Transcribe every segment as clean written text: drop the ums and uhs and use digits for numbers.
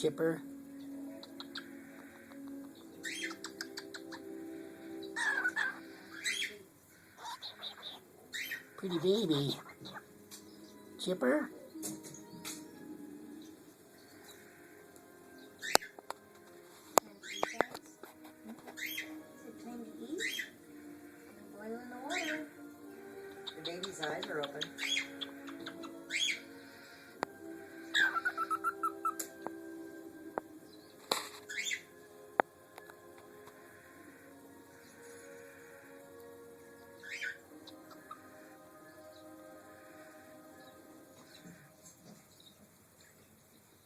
Chipper. Pretty baby. Chipper. The baby's eyes are open.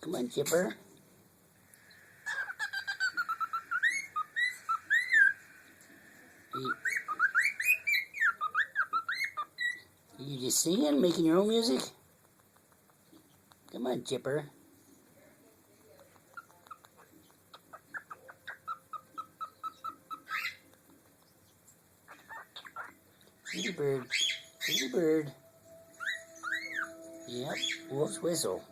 Come on, Chipper. You just singing, making your own music? Come on, Chipper. Pretty bird. Pretty bird. Yep, wolf's whistle.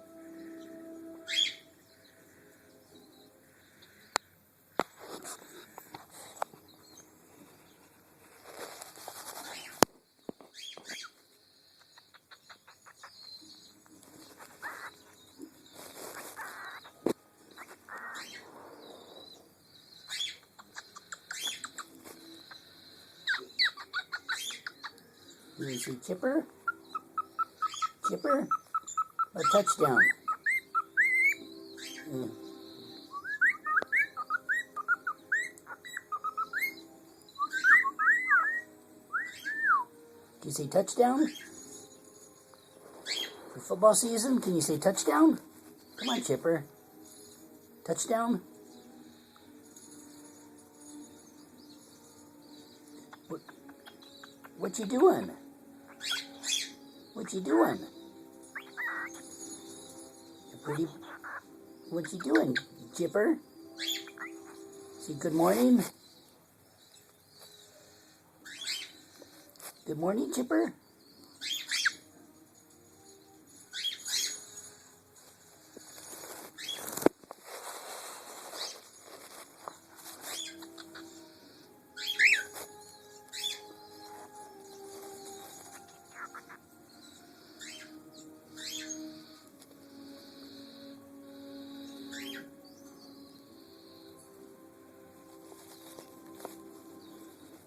You see Chipper? Chipper? A touchdown. Mm. Can you say touchdown? For football season, can you say touchdown? Come on, Chipper. Touchdown? What you doing? What you doing? You're pretty. What you doing, Chipper? Say good morning. Good morning, Chipper.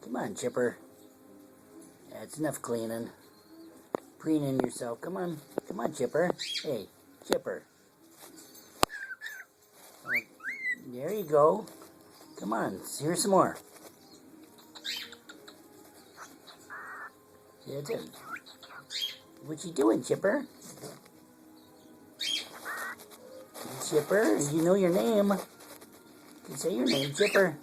Come on, Chipper. That's enough cleaning. Preening yourself. Come on. Come on, Chipper. Hey, Chipper. Oh, there you go. Come on. Here's some more. That's it. What you doing, Chipper? Chipper, you know your name. You can say your name, Chipper.